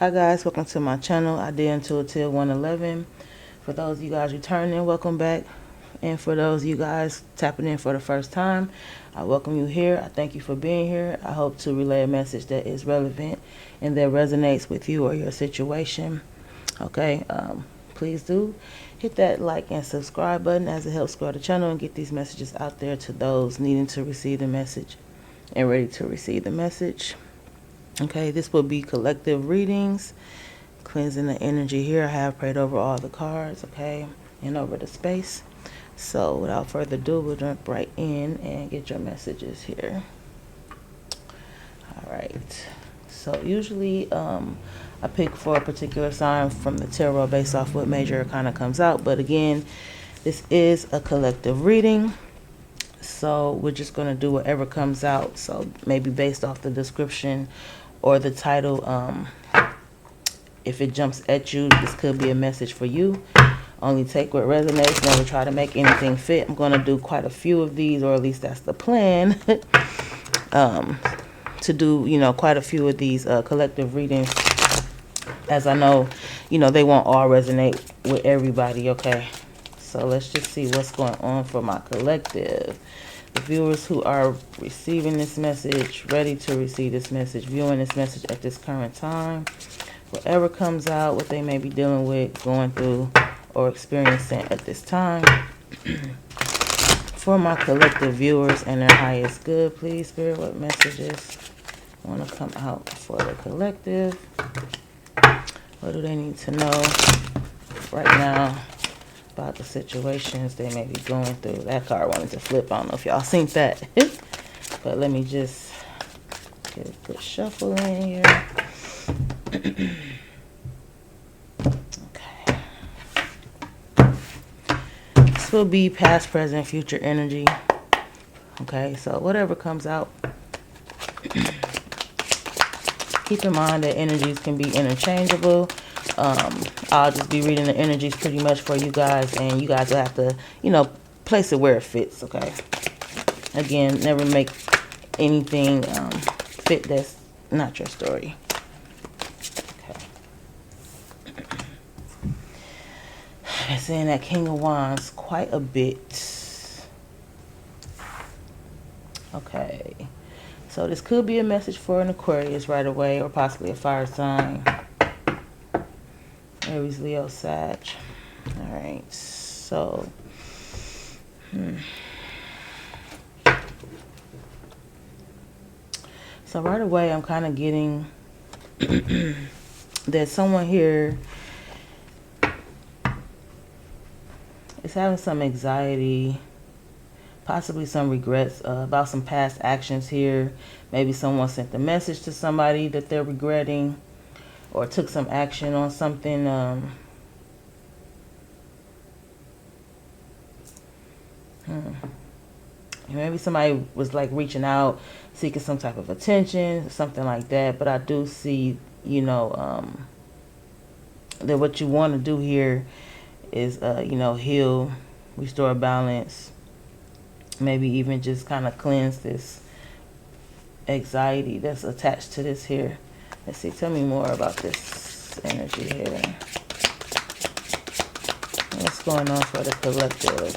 Hi guys, welcome to my channel. I did Intuitive 111. For those of you guys returning, welcome back. And for those of you guys tapping in for the first time, I welcome you here. I thank you for being here. I hope to relay a message that is relevant and that resonates with you or your situation. Okay, please do hit that like and subscribe button as it helps grow the channel and get these messages out there to those needing to receive the message and ready to receive the message. Okay, this will be collective readings, cleansing the energy here. I have prayed over all the cards, okay, and over the space. So without further ado, we'll jump right in and get your messages here. All right. So usually I pick for a particular sign from the tarot based off what major kind of comes out. But again, this is a collective reading. So we're just going to do whatever comes out. So maybe based off the description or the title, if it jumps at you, this could be a message for you. Only take what resonates, never try to make anything fit. I'm going to do quite a few of these, or at least that's the plan, to do, quite a few of these collective readings, as I know, they won't all resonate with everybody, okay? So let's just see what's going on for my collective. The viewers who are receiving this message, ready to receive this message, viewing this message at this current time, whatever comes out, what they may be dealing with, going through, or experiencing at this time. For my collective viewers and their highest good, please, Spirit, what messages want to come out for the collective? What do they need to know right now about the situations they may be going through? That card wanted to flip. I don't know if y'all seen that. But let me just get a good shuffle in here. Okay. This will be past, present, future energy. Okay, so whatever comes out, keep in mind that energies can be interchangeable. I'll just be reading the energies pretty much for you guys, and you guys will have to, place it where it fits, okay? Again, never make anything fit that's not your story. Okay. It's in that King of Wands quite a bit. Okay. So this could be a message for an Aquarius right away, or possibly a fire sign. Aries, Leo, Sag. All right. So, So right away, I'm kind of getting that someone here is having some anxiety, possibly some regrets about some past actions here. Maybe someone sent a message to somebody that they're regretting, or took some action on something. Maybe somebody was like reaching out, seeking some type of attention, something like that. But I do see, that what you want to do here is, heal, restore balance, maybe even just kind of cleanse this anxiety that's attached to this here. Let's see, tell me more about this energy here. What's going on for the collective?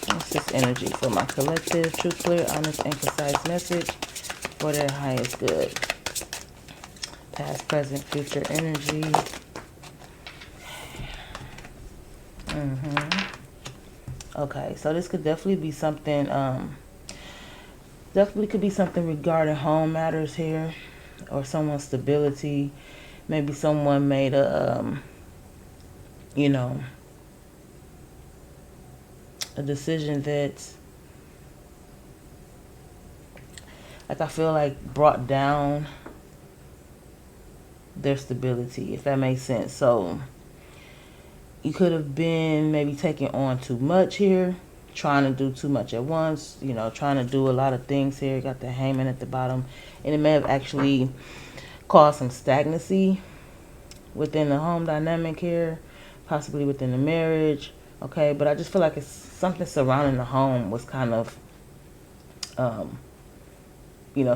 What's this energy for my collective? True, clear, honest, and concise message for their highest good. Past, present, future energy. Okay, so this could definitely be something, definitely could be something regarding home matters here, or someone's stability. Maybe someone made a, a decision that, like, I feel like brought down their stability, if that makes sense. So you could have been maybe taking on too much here, trying to do too much at once, trying to do a lot of things here. Got the Hangman at the bottom, and it may have actually caused some stagnancy within the home dynamic here, possibly within the marriage. Okay, but I just feel like it's something surrounding the home was kind of,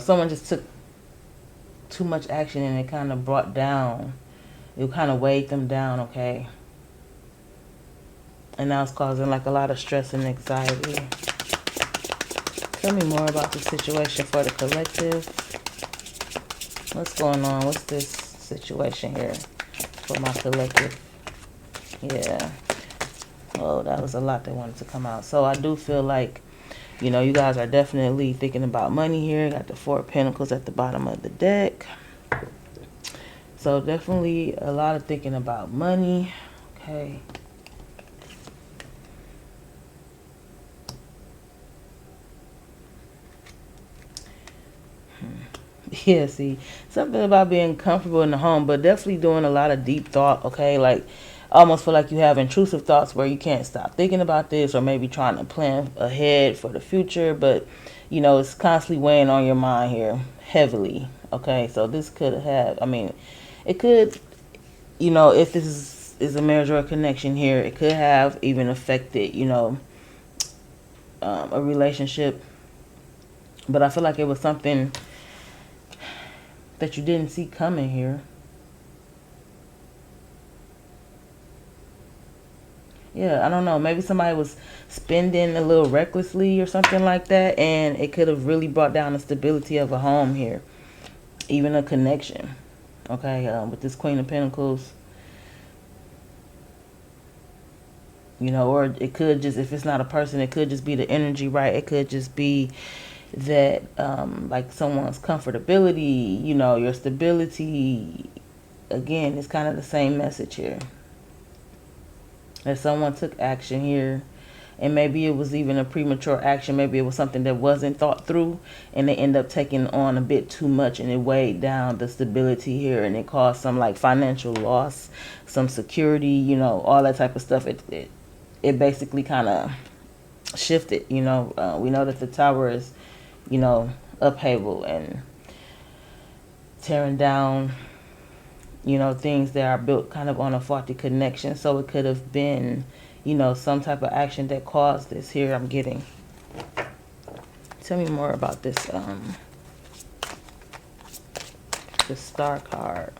someone just too much action, and it kind of brought down, it kind of weighed them down, okay? And now it's causing like a lot of stress and anxiety. Tell me more about the situation for the collective. What's going on? What's this situation here for my collective? Yeah. Oh, that was a lot that wanted to come out. So I do feel like, you know, you guys are definitely thinking about money here. Got the Four of Pentacles at the bottom of the deck. So definitely a lot of thinking about money. Okay. Yeah, see, something about being comfortable in the home, but definitely doing a lot of deep thought, okay? Like, I almost feel like you have intrusive thoughts where you can't stop thinking about this, or maybe trying to plan ahead for the future, but, you know, it's constantly weighing on your mind here heavily, okay? So this could have, I mean, it could, you know, if this is a marriage or a connection here, it could have even affected, you know, a relationship. But I feel like it was something that you didn't see coming here. Yeah, I don't know. Maybe somebody was spending a little recklessly or something like that, and it could have really brought down the stability of a home here, even a connection. Okay, with this Queen of Pentacles, you know, or it could just, if it's not a person, it could just be the energy, right? It could just be that, like someone's comfortability, you know, your stability. Again, it's kind of the same message here. That someone took action here, and maybe it was even a premature action. Maybe it was something that wasn't thought through, and they end up taking on a bit too much, and it weighed down the stability here, and it caused some like financial loss, some security, you know, all that type of stuff. It basically kind of shifted, you know. We know that the Tower is, you know, upheaval and tearing down, you know, things that are built kind of on a faulty connection. So it could have been, you know, some type of action that caused this here. I'm getting. Tell me more about this, the Star card.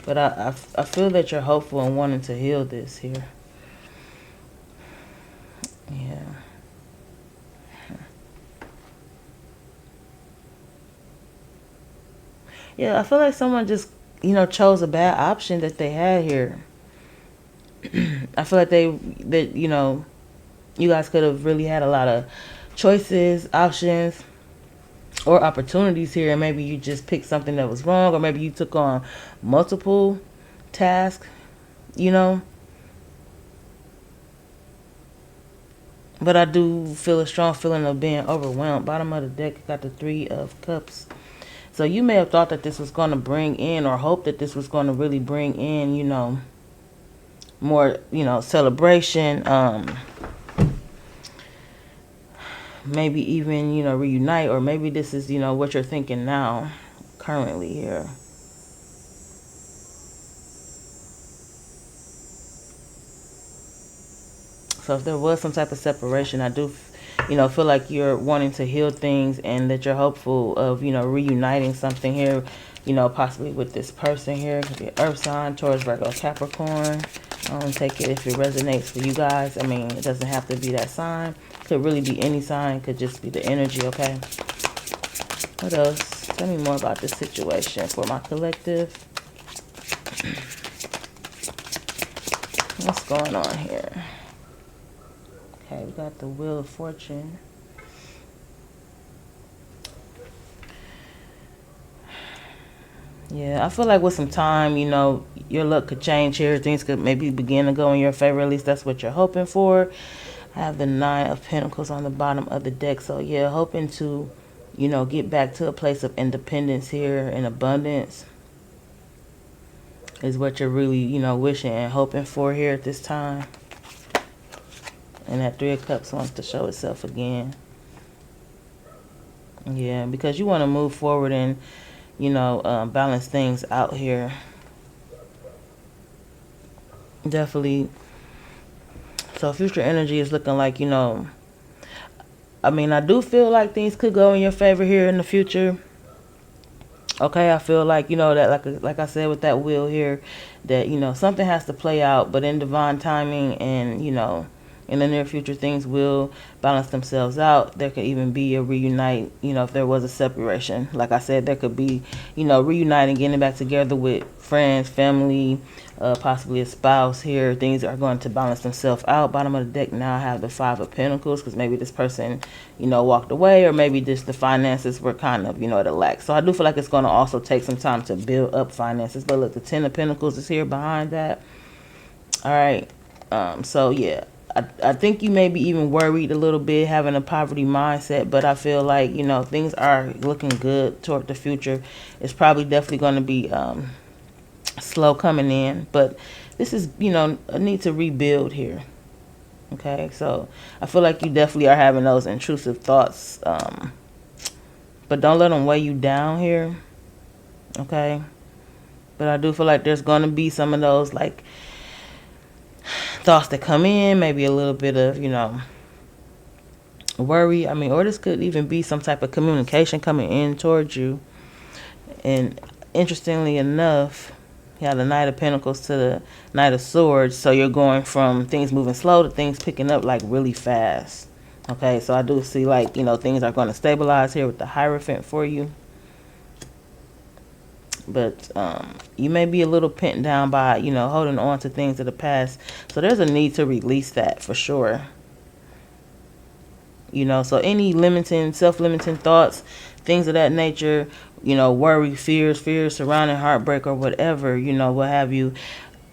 But I feel that you're hopeful and wanting to heal this here. Yeah. Yeah, I feel like someone just, you know, chose a bad option that they had here. I feel like that, you know, you guys could have really had a lot of choices, options, or opportunities here, and maybe you just picked something that was wrong, or maybe you took on multiple tasks, you know. But I do feel a strong feeling of being overwhelmed. Bottom of the deck, got the Three of Cups. So you may have thought that this was going to bring in, or hope that this was going to really bring in, you know, more, you know, celebration, maybe even, you know, reunite, or maybe this is, you know, what you're thinking now, currently here. So if there was some type of separation, I do, you know, feel like you're wanting to heal things, and that you're hopeful of, you know, reuniting something here, you know, possibly with this person here. It could be an Earth sign, Taurus, Virgo, Capricorn. I don't take it if it resonates for you guys. I mean, it doesn't have to be that sign. Could really be any sign. Could just be the energy, okay? What else? Tell me more about this situation for my collective. What's going on here? Okay, we got the Wheel of Fortune. Yeah, I feel like with some time, you know, your luck could change here. Things could maybe begin to go in your favor. At least that's what you're hoping for. I have the Nine of Pentacles on the bottom of the deck. So, yeah, hoping to, you know, get back to a place of independence here and abundance is what you're really, you know, wishing and hoping for here at this time. And that Three of Cups wants to show itself again. Yeah, because you want to move forward and, you know, balance things out here. Definitely. So future energy is looking like, you know, I mean, I do feel like things could go in your favor here in the future. Okay, I feel like, that, like I said with that wheel here, that, something has to play out, but in divine timing and, in the near future, things will balance themselves out. There could even be a reunite, if there was a separation. Like I said, there could be, reuniting, getting back together with friends, family, possibly a spouse here. Things are going to balance themselves out. Bottom of the deck now I have the Five of Pentacles, because maybe this person, walked away, or maybe just the finances were kind of, at a lack. So I do feel like it's going to also take some time to build up finances. But look, the Ten of Pentacles is here behind that. All right. So yeah, I think you may be even worried a little bit, having a poverty mindset, but I feel like, things are looking good toward the future. It's probably definitely going to be slow coming in, but this is, a need to rebuild here. Okay, so I feel like you definitely are having those intrusive thoughts, but don't let them weigh you down here. Okay, but I do feel like there's going to be some of those, like, thoughts that come in, maybe a little bit of, worry. I mean, or this could even be some type of communication coming in towards you. And interestingly enough, you have the Knight of Pentacles to the Knight of Swords. So you're going from things moving slow to things picking up like really fast. Okay, so I do see like, things are going to stabilize here with the Hierophant for you. But you may be a little pent down by, holding on to things of the past. So there's a need to release that for sure. So any limiting, self-limiting thoughts, things of that nature, worry, fears surrounding heartbreak or whatever, what have you,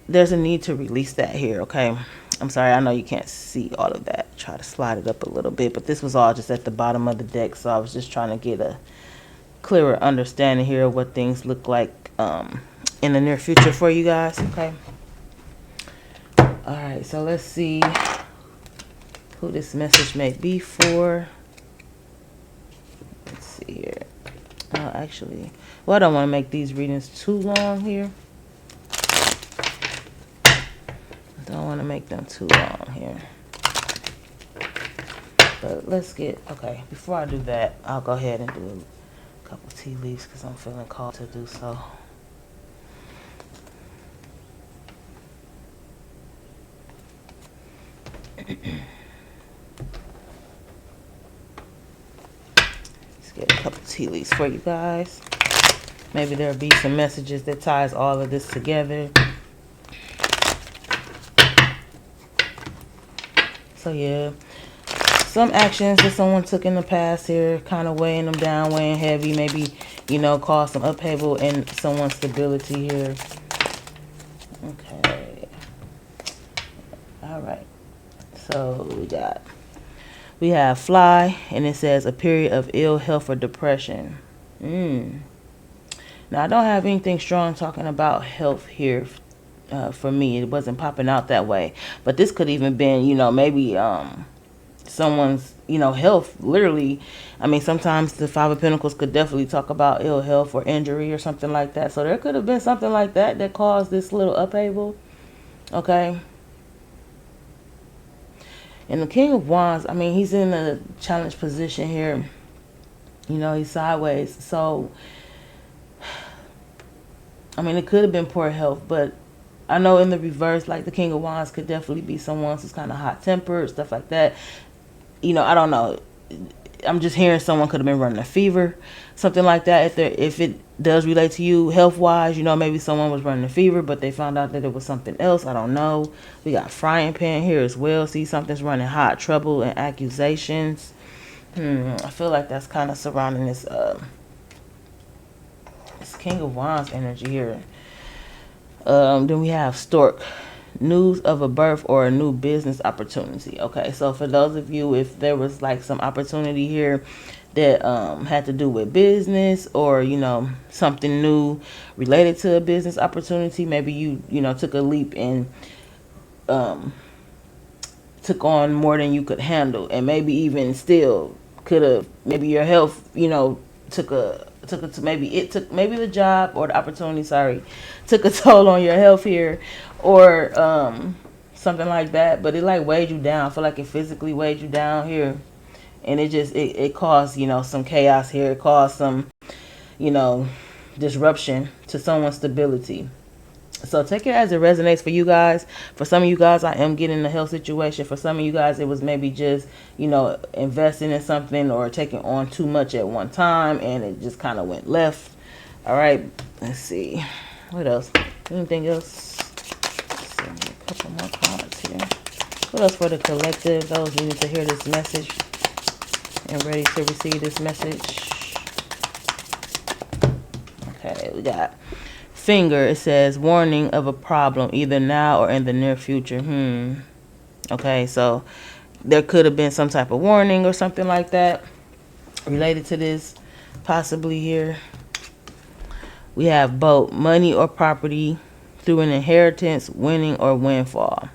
there's a need to release that here, okay? I'm sorry, I know you can't see all of that. Try to slide it up a little bit, but this was all just at the bottom of the deck, so I was just trying to get a clearer understanding here of what things look like in the near future for you guys, okay? All right, so let's see who this message may be for. Let's see here. Actually, well, I don't want to make these readings too long here. Don't want to make them too long here. But let's get, okay, before I do that, I'll go ahead and do a couple tea leaves because I'm feeling called to do so. Let's get a couple tea leaves for you guys. Maybe there'll be some messages that ties all of this together. So yeah, some actions that someone took in the past here, kind of weighing them down, weighing heavy, maybe, cause some upheaval in someone's stability here. Okay. All right. So we have fly, and it says a period of ill health or depression. Now, I don't have anything strong talking about health here for me. It wasn't popping out that way. But this could even been, maybe someone's, health, literally. I mean, sometimes the Five of Pentacles could definitely talk about ill health or injury or something like that. So there could have been something like that caused this little upheaval. Okay. And the King of Wands, I mean, he's in a challenged position here. He's sideways. So, I mean, it could have been poor health, but I know in the reverse, like the King of Wands could definitely be someone who's kind of hot-tempered, stuff like that. I don't know. I'm just hearing someone could have been running a fever, something like that. If it does relate to you health-wise, maybe someone was running a fever, but they found out that it was something else. I don't know. We got frying pan here as well. See, something's running hot, trouble and accusations. I feel like that's kind of surrounding this King of Wands energy here. Then we have Stork. News of a birth or a new business opportunity. Okay, so for those of you, if there was like some opportunity here that had to do with business or something new related to a business opportunity, maybe you took a leap and took on more than you could handle, and maybe even still could have, maybe your health took the job or the opportunity, took a toll on your health here, or something like that, but it like weighed you down. I feel like it physically weighed you down here, and it caused, some chaos here. It caused some, you know, disruption to someone's stability. So take it as it resonates for you guys. For some of you guys, I am getting a health situation. For some of you guys, it was maybe just, investing in something or taking on too much at one time, and it just kind of went left. All right, let's see. What else? Anything else? Let's see, a couple more cards here. What else for the collective? Those needing to hear this message and ready to receive this message. Okay, we got finger. It says warning of a problem either now or in the near future. Okay, so there could have been some type of warning or something like that related to this, possibly here. We have both money or property through an inheritance, winning or windfall.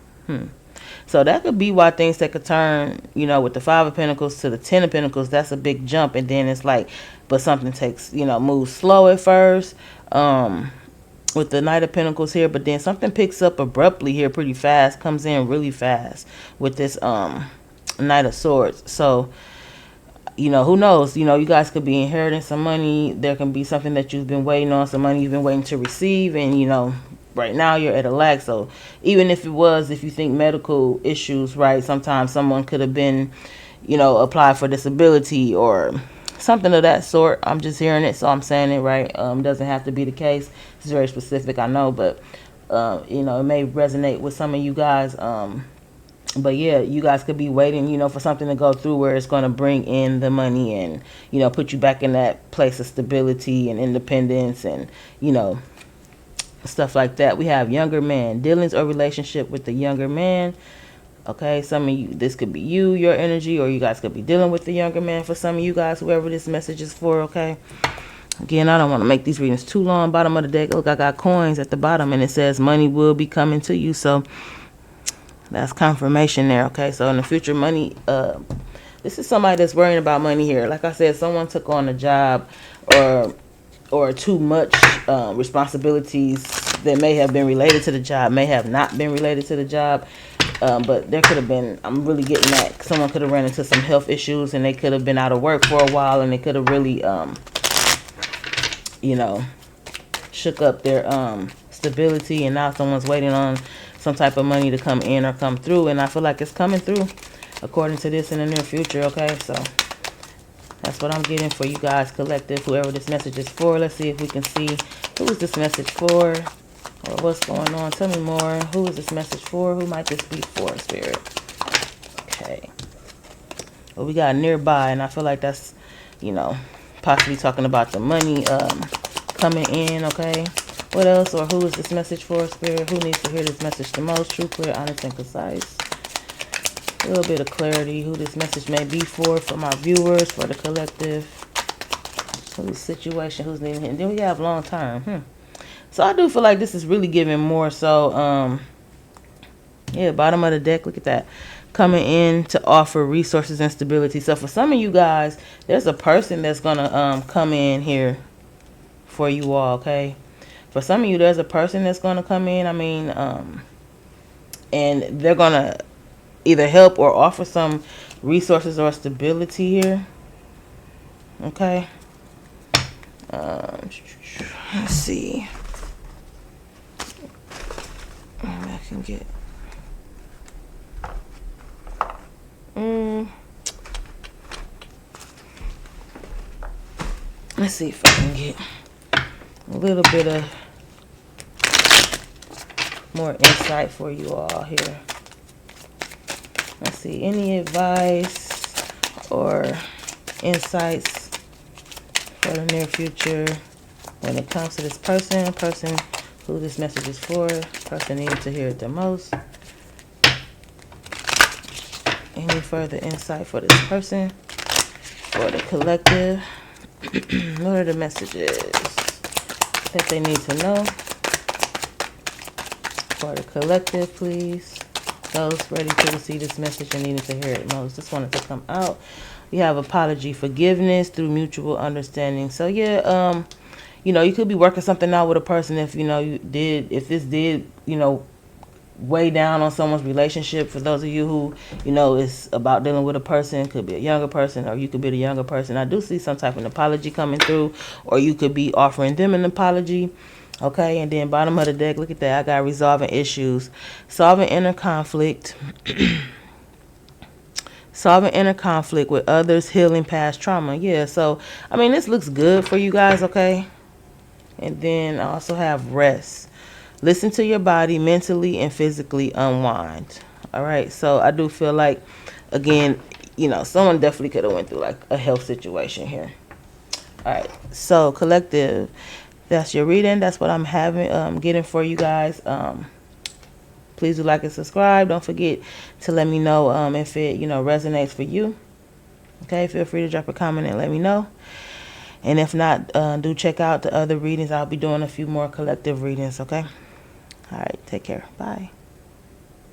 So that could be why things take a turn, with the 5 of Pentacles to the 10 of Pentacles. That's a big jump. And then it's like, but something takes, moves slow at first. With the Knight of Pentacles here, but then something picks up abruptly here pretty fast, comes in really fast with this Knight of Swords. So, who knows? You guys could be inheriting some money. There can be something that you've been waiting on, some money you've been waiting to receive, and right now you're at a lack. So even if you think medical issues, right, sometimes someone could have been, applied for disability or something of that sort. I'm just hearing it, so I'm saying it right. Doesn't have to be the case. It's very specific, I know, but it may resonate with some of you guys. But yeah, you guys could be waiting, for something to go through where it's going to bring in the money and, put you back in that place of stability and independence and, stuff like that. We have younger man, dealings or relationship with the younger man. Okay, some of you, this could be your energy, or you guys could be dealing with the younger man for some of you guys, whoever this message is for, okay? Again, I don't want to make these readings too long. Bottom of the deck, look, I got coins at the bottom, and it says money will be coming to you, so that's confirmation there, okay? So in the future, money, this is somebody that's worrying about money here. Like I said, someone took on a job or too much responsibilities that may have been related to the job, may have not been related to the job. But there could have been, I'm really getting that someone could have ran into some health issues and they could have been out of work for a while, and they could have really, shook up their stability, and now someone's waiting on some type of money to come in or come through, and I feel like it's coming through according to this in the near future, okay? So that's what I'm getting for you guys, collective, whoever this message is for. Let's see if we can see who is this message for, or what's going on. Tell me more. Who is this message for? Who might this be for, Spirit? Okay. Well, we got nearby, and I feel like that's, possibly talking about the money coming in, okay? What else, or who is this message for, Spirit? Who needs to hear this message the most? True, clear, honest, and concise. A little bit of clarity, who this message may be for my viewers, for the collective. Who's situation, who's needing it. And then we have long term. So I do feel like this is really giving more so, yeah, bottom of the deck, look at that. Coming in to offer resources and stability. So for some of you guys, there's a person that's going to come in here for you all, okay? For some of you, there's a person that's going to come in, and they're going to either help or offer some resources or stability here. Okay. Let's see. Maybe I can get. Let's see if I can get a little bit of more insight for you all here. Let's see, any advice or insights for the near future when it comes to this person who this message is for, person needing to hear it the most. Any further insight for this person, for the collective? What are the messages that they need to know for the collective, please? Those ready to receive this message and needing to hear it most. Just wanted to come out. We have apology, forgiveness through mutual understanding. So yeah, you could be working something out with a person if this did, weigh down on someone's relationship. For those of you who, you know, it's about dealing with a person, could be a younger person, or you could be the younger person. I do see some type of apology coming through, or you could be offering them an apology. Okay, and then bottom of the deck, look at that. I got resolving issues, solving inner conflict, solving inner conflict with others, healing past trauma. Yeah, so, I mean, this looks good for you guys, okay? And then I also have rest. Listen to your body, mentally and physically unwind. All right, so I do feel like, again, you know, someone definitely could have went through like a health situation here. All right, so collective, that's your reading. That's what I'm getting for you guys. Please do like and subscribe. Don't forget to let me know if it, you know, resonates for you. Okay, feel free to drop a comment and let me know. And if not, do check out the other readings. I'll be doing a few more collective readings, okay? All right, take care. Bye.